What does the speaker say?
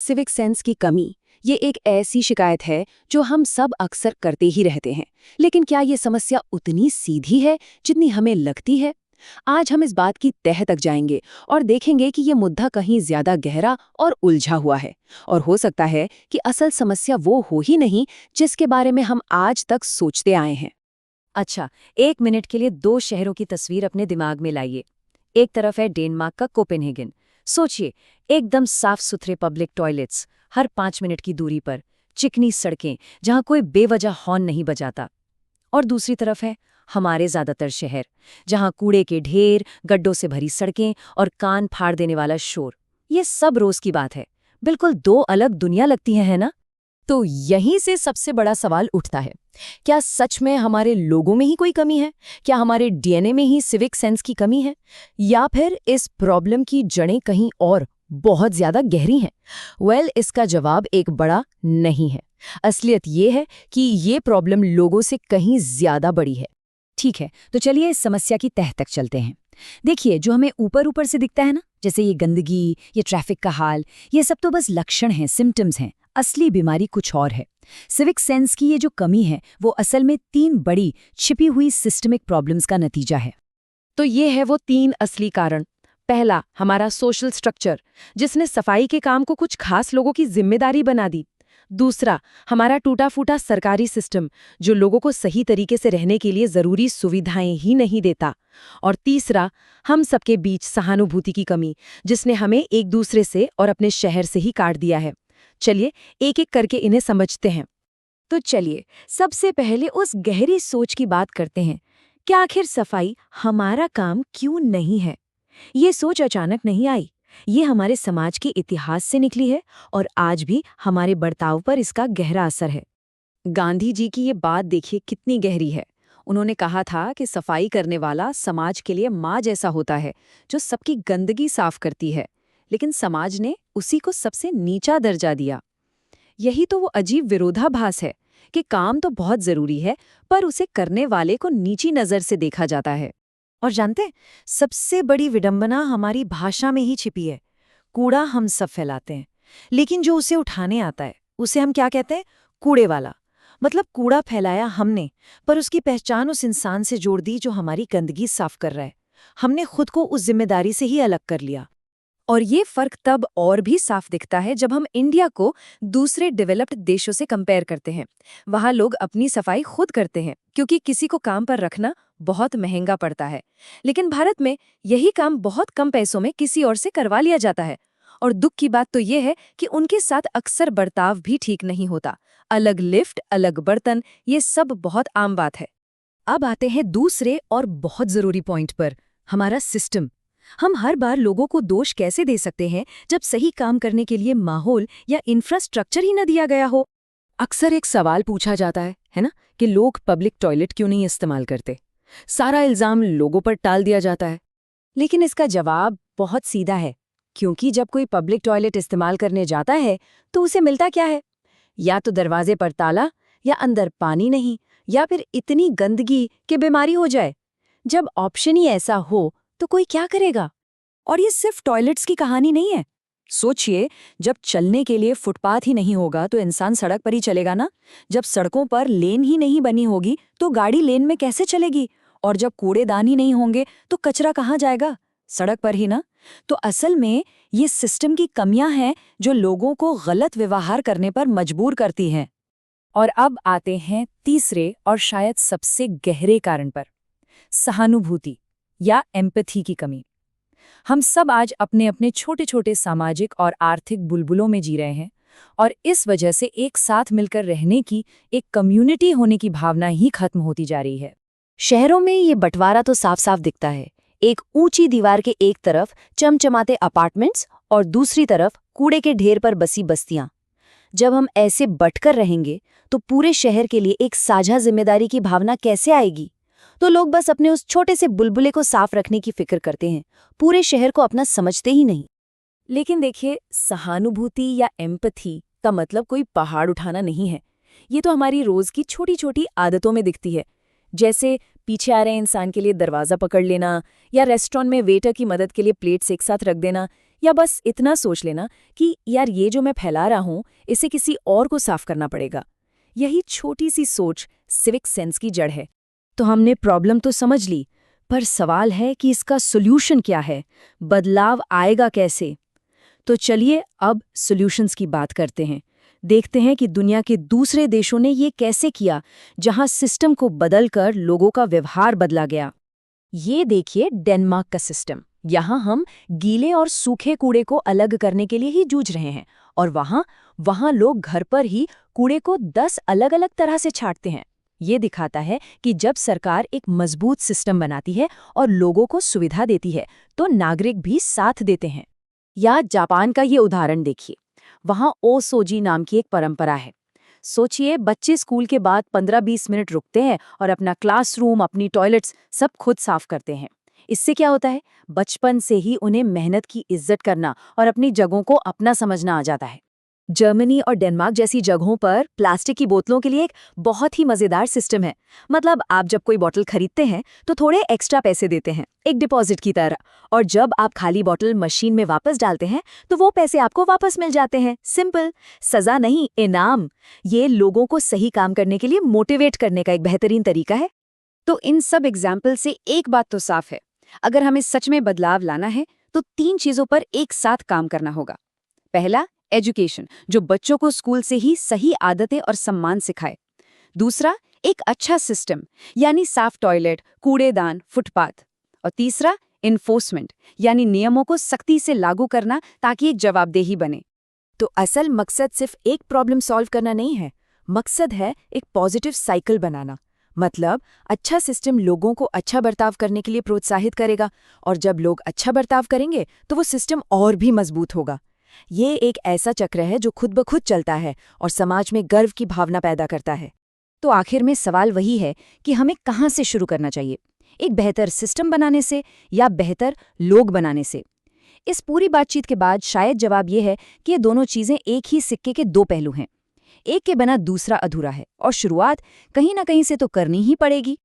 Civic sense की कमी ये एक ऐसी शिकायत है जो हम सब अक्सर करते ही रहते हैं। लेकिन क्या ये समस्या उतनी सीधी है जितनी हमें लगती है? आज हम इस बात की तह तक जाएंगे और देखेंगे कि ये मुद्दा कहीं ज्यादा गहरा और उलझा हुआ है। और हो सकता है कि असल समस्या वो हो ही नहीं जिसके बारे में हम आज तक सोचते आए हैं। अच्छा, 1 मिनट के लिए दो शहरों की तस्वीर अपने दिमाग में लाइए। एक तरफ है डेनमार्क का कोपेनहेगन। सोचिए, एकदम साफ सुथरे पब्लिक टॉयलेट्स, हर 5 मिनट की दूरी पर, चिकनी सड़कें जहां कोई बेवजह हॉर्न नहीं बजाता। और दूसरी तरफ है हमारे ज्यादातर शहर, जहां कूड़े के ढेर, गड्ढों से भरी सड़कें और कान फाड़ देने वाला शोर। ये सब रोज की बात है। बिल्कुल दो अलग दुनिया लगती है ना? तो यहीं से सबसे बड़ा सवाल उठता है, क्या सच में हमारे लोगों में ही कोई कमी है? क्या हमारे डीएनए में ही सिविक सेंस की कमी है? या फिर इस प्रॉब्लम की जड़ें कहीं और बहुत ज्यादा गहरी हैं? इसका जवाब एक बड़ा नहीं है। असलियत ये है कि ये प्रॉब्लम लोगों से कहीं ज्यादा बड़ी है। ठीक है, तो चलिए इस समस्या की तह तक चलते हैं। देखिए, जो हमें ऊपर ऊपर से दिखता है ना, जैसे ये गंदगी, ये ट्रैफिक का हाल, ये सब तो बस लक्षण हैं, सिम्टम्स हैं। असली बीमारी कुछ और है। सिविक सेंस की ये जो कमी है, वो असल में 3 बड़ी छिपी हुई सिस्टमिक प्रॉब्लम्स का नतीजा है। तो ये है वो 3 असली कारण। पहला, हमारा सोशल स्ट्रक्चर, जिसने सफाई के काम को कुछ खास लोगों की जिम्मेदारी बना दी। दूसरा, हमारा टूटा-फूटा सरकारी सिस्टम, जो लोगों को सही तरीके से रहने के लिए जरूरी सुविधाएं ही नहीं देता। और तीसरा, हम सबके बीच सहानुभूति की कमी, जिसने हमें एक दूसरे से और अपने शहर से ही काट दिया है। चलिए एक एक करके इन्हें समझते हैं। तो चलिए, सबसे पहले उस गहरी सोच की बात करते हैं। क्या आखिर सफाई हमारा काम क्यों नहीं है? ये सोच अचानक नहीं आई। ये हमारे समाज के इतिहास से निकली है और आज भी हमारे बर्ताव पर इसका गहरा असर है। गांधी जी की ये बात देखिए कितनी गहरी है। उन्होंने कहा था कि सफाई करने वाला समाज के लिए माँ जैसा होता है, जो सबकी गंदगी साफ करती है। लेकिन समाज ने उसी को सबसे नीचा दर्जा दिया। यही तो वो अजीब विरोधाभास है कि काम तो बहुत जरूरी है, पर उसे करने वाले को नीची नजर से देखा जाता है। और जानते हैं, सबसे बड़ी विडंबना हमारी भाषा में ही छिपी है। कूड़ा हम सब फैलाते हैं, लेकिन जो उसे उठाने आता है उसे हम क्या कहते हैं? कूड़े वाला। मतलब कूड़ा फैलाया हमने, पर उसकी पहचान उस इंसान से जोड़ दी जो हमारी गंदगी साफ कर रहा है। हमने खुद को उस जिम्मेदारी से ही अलग कर लिया। और ये फर्क तब और भी साफ दिखता है जब हम इंडिया को दूसरे डेवलप्ड देशों से कंपेयर करते हैं। वहाँ लोग अपनी सफाई खुद करते हैं क्योंकि किसी को काम पर रखना बहुत महंगा पड़ता है। लेकिन भारत में यही काम बहुत कम पैसों में किसी और से करवा लिया जाता है। और दुख की बात तो ये है कि उनके साथ अक्सर बर्ताव भी ठीक नहीं होता। अलग लिफ्ट, अलग बर्तन, ये सब बहुत आम बात है। अब आते हैं दूसरे और बहुत जरूरी पॉइंट पर, हमारा सिस्टम। हम हर बार लोगों को दोष कैसे दे सकते हैं जब सही काम करने के लिए माहौल या इंफ्रास्ट्रक्चर ही न दिया गया हो? अक्सर एक सवाल पूछा जाता है ना, कि लोग पब्लिक टॉयलेट क्यों नहीं इस्तेमाल करते? सारा इल्जाम लोगों पर टाल दिया जाता है। लेकिन इसका जवाब बहुत सीधा है, क्योंकि जब कोई पब्लिक टॉयलेट इस्तेमाल करने जाता है तो उसे मिलता क्या है? या तो दरवाजे पर ताला, या अंदर पानी नहीं, या फिर इतनी गंदगी कि बीमारी हो जाए। जब ऑप्शन ही ऐसा हो तो कोई क्या करेगा? और ये सिर्फ टॉयलेट्स की कहानी नहीं है। सोचिए, जब चलने के लिए फुटपाथ ही नहीं होगा तो इंसान सड़क पर ही चलेगा ना। जब सड़कों पर लेन ही नहीं बनी होगी तो गाड़ी लेन में कैसे चलेगी? और जब कूड़ेदान ही नहीं होंगे तो कचरा कहाँ जाएगा? सड़क पर ही ना। तो असल में ये सिस्टम की कमियां हैं जो लोगों को गलत व्यवहार करने पर मजबूर करती हैं। और अब आते हैं तीसरे और शायद सबसे गहरे कारण पर, सहानुभूति या एम्पैथी की कमी। हम सब आज अपने अपने छोटे छोटे सामाजिक और आर्थिक बुलबुलों में जी रहे हैं, और इस वजह से एक साथ मिलकर रहने की, एक कम्युनिटी होने की भावना ही खत्म होती जा रही है। शहरों में ये बंटवारा तो साफ साफ दिखता है। एक ऊंची दीवार के एक तरफ चमचमाते अपार्टमेंट्स और दूसरी तरफ कूड़े के ढेर पर बसी बस्तियां। जब हम ऐसे बंटकर रहेंगे तो पूरे शहर के लिए एक साझा जिम्मेदारी की भावना कैसे आएगी? तो लोग बस अपने उस छोटे से बुलबुले को साफ रखने की फिक्र करते हैं, पूरे शहर को अपना समझते ही नहीं। लेकिन देखिए, सहानुभूति या एम्पैथी का मतलब कोई पहाड़ उठाना नहीं है। ये तो हमारी रोज की छोटी छोटी आदतों में दिखती है। जैसे पीछे आ रहे इंसान के लिए दरवाजा पकड़ लेना, या रेस्टोरेंट में वेटर की मदद के लिए प्लेट्स एक साथ रख देना, या बस इतना सोच लेना कि यार ये जो मैं फैला रहा हूं इसे किसी और को साफ करना पड़ेगा। यही छोटी सी सोच सिविक सेंस की जड़ है। तो हमने प्रॉब्लम तो समझ ली, पर सवाल है कि इसका सॉल्यूशन क्या है, बदलाव आएगा कैसे? तो चलिए अब सॉल्यूशंस की बात करते हैं। देखते हैं कि दुनिया के दूसरे देशों ने ये कैसे किया, जहां सिस्टम को बदलकर लोगों का व्यवहार बदला गया। ये देखिए डेनमार्क का सिस्टम। यहाँ हम गीले और सूखे कूड़े को अलग करने के लिए ही जूझ रहे हैं, और वहाँ लोग घर पर ही कूड़े को 10 अलग-अलग तरह से छांटते हैं। ये दिखाता है कि जब सरकार एक मजबूत सिस्टम बनाती है और लोगों को सुविधा देती है, तो नागरिक भी साथ देते हैं। या जापान का ये उदाहरण देखिए। वहाँ ओसोजी नाम की एक परंपरा है। सोचिए, बच्चे स्कूल के बाद 15-20 मिनट रुकते हैं और अपना क्लासरूम, अपनी टॉयलेट्स सब खुद साफ करते हैं। इससे क्या होता है? बचपन से ही उन्हें मेहनत की इज्जत करना और अपनी जगहों को अपना समझना आ जाता है। जर्मनी और डेनमार्क जैसी जगहों पर प्लास्टिक की बोतलों के लिए एक बहुत ही मजेदार सिस्टम है। मतलब आप जब कोई बोतल खरीदते हैं तो थोड़े एक्स्ट्रा पैसे देते हैं, एक डिपॉजिट की तरह, और जब आप खाली बोतल मशीन में वापस डालते हैं तो वो पैसे आपको वापस मिल जाते हैं। सिंपल, सजा नहीं, इनाम। ये लोगों को सही काम करने के लिए मोटिवेट करने का एक बेहतरीन तरीका है। तो इन सब एग्जाम्पल से एक बात तो साफ है, अगर हमें सच में बदलाव लाना है तो 3 चीजों पर एक साथ काम करना होगा। पहला, एजुकेशन, जो बच्चों को स्कूल से ही सही आदतें और सम्मान सिखाए। दूसरा, एक अच्छा सिस्टम, यानी साफ टॉयलेट, कूड़ेदान, फुटपाथ। और तीसरा, इन्फोर्समेंट, यानी नियमों को सख्ती से लागू करना ताकि एक जवाबदेही बने। तो असल मकसद सिर्फ एक प्रॉब्लम सॉल्व करना नहीं है, मकसद है एक पॉजिटिव साइकिल बनाना। मतलब अच्छा सिस्टम लोगों को अच्छा बर्ताव करने के लिए प्रोत्साहित करेगा, और जब लोग अच्छा बर्ताव करेंगे तो वो सिस्टम और भी मजबूत होगा। ये एक ऐसा चक्र है जो खुद ब खुद चलता है और समाज में गर्व की भावना पैदा करता है। तो आखिर में सवाल वही है कि हमें कहाँ से शुरू करना चाहिए, एक बेहतर सिस्टम बनाने से या बेहतर लोग बनाने से? इस पूरी बातचीत के बाद शायद जवाब ये है कि ये दोनों चीजें एक ही सिक्के के 2 पहलू हैं। एक के बिना दूसरा अधूरा है, और शुरुआत कहीं ना कहीं से तो करनी ही पड़ेगी।